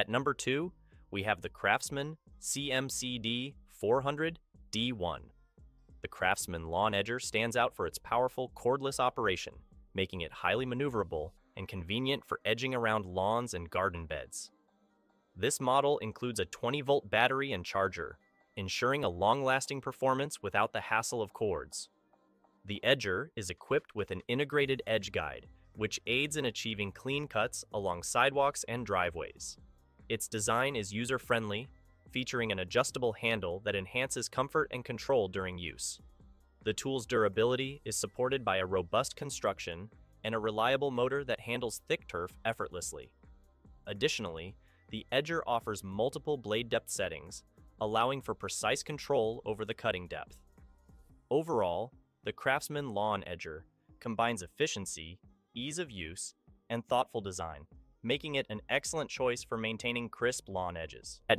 At number 2, we have the CRAFTSMAN CMCD 400D1. The CRAFTSMAN Lawn Edger stands out for its powerful cordless operation, making it highly maneuverable and convenient for edging around lawns and garden beds. This model includes a 20-volt battery and charger, ensuring a long-lasting performance without the hassle of cords. The Edger is equipped with an integrated edge guide, which aids in achieving clean cuts along sidewalks and driveways. Its design is user-friendly, featuring an adjustable handle that enhances comfort and control during use. The tool's durability is supported by a robust construction and a reliable motor that handles thick turf effortlessly. Additionally, the Edger offers multiple blade depth settings, allowing for precise control over the cutting depth. Overall, the CRAFTSMAN Lawn Edger combines efficiency, ease of use, and thoughtful design, making it an excellent choice for maintaining crisp lawn edges. At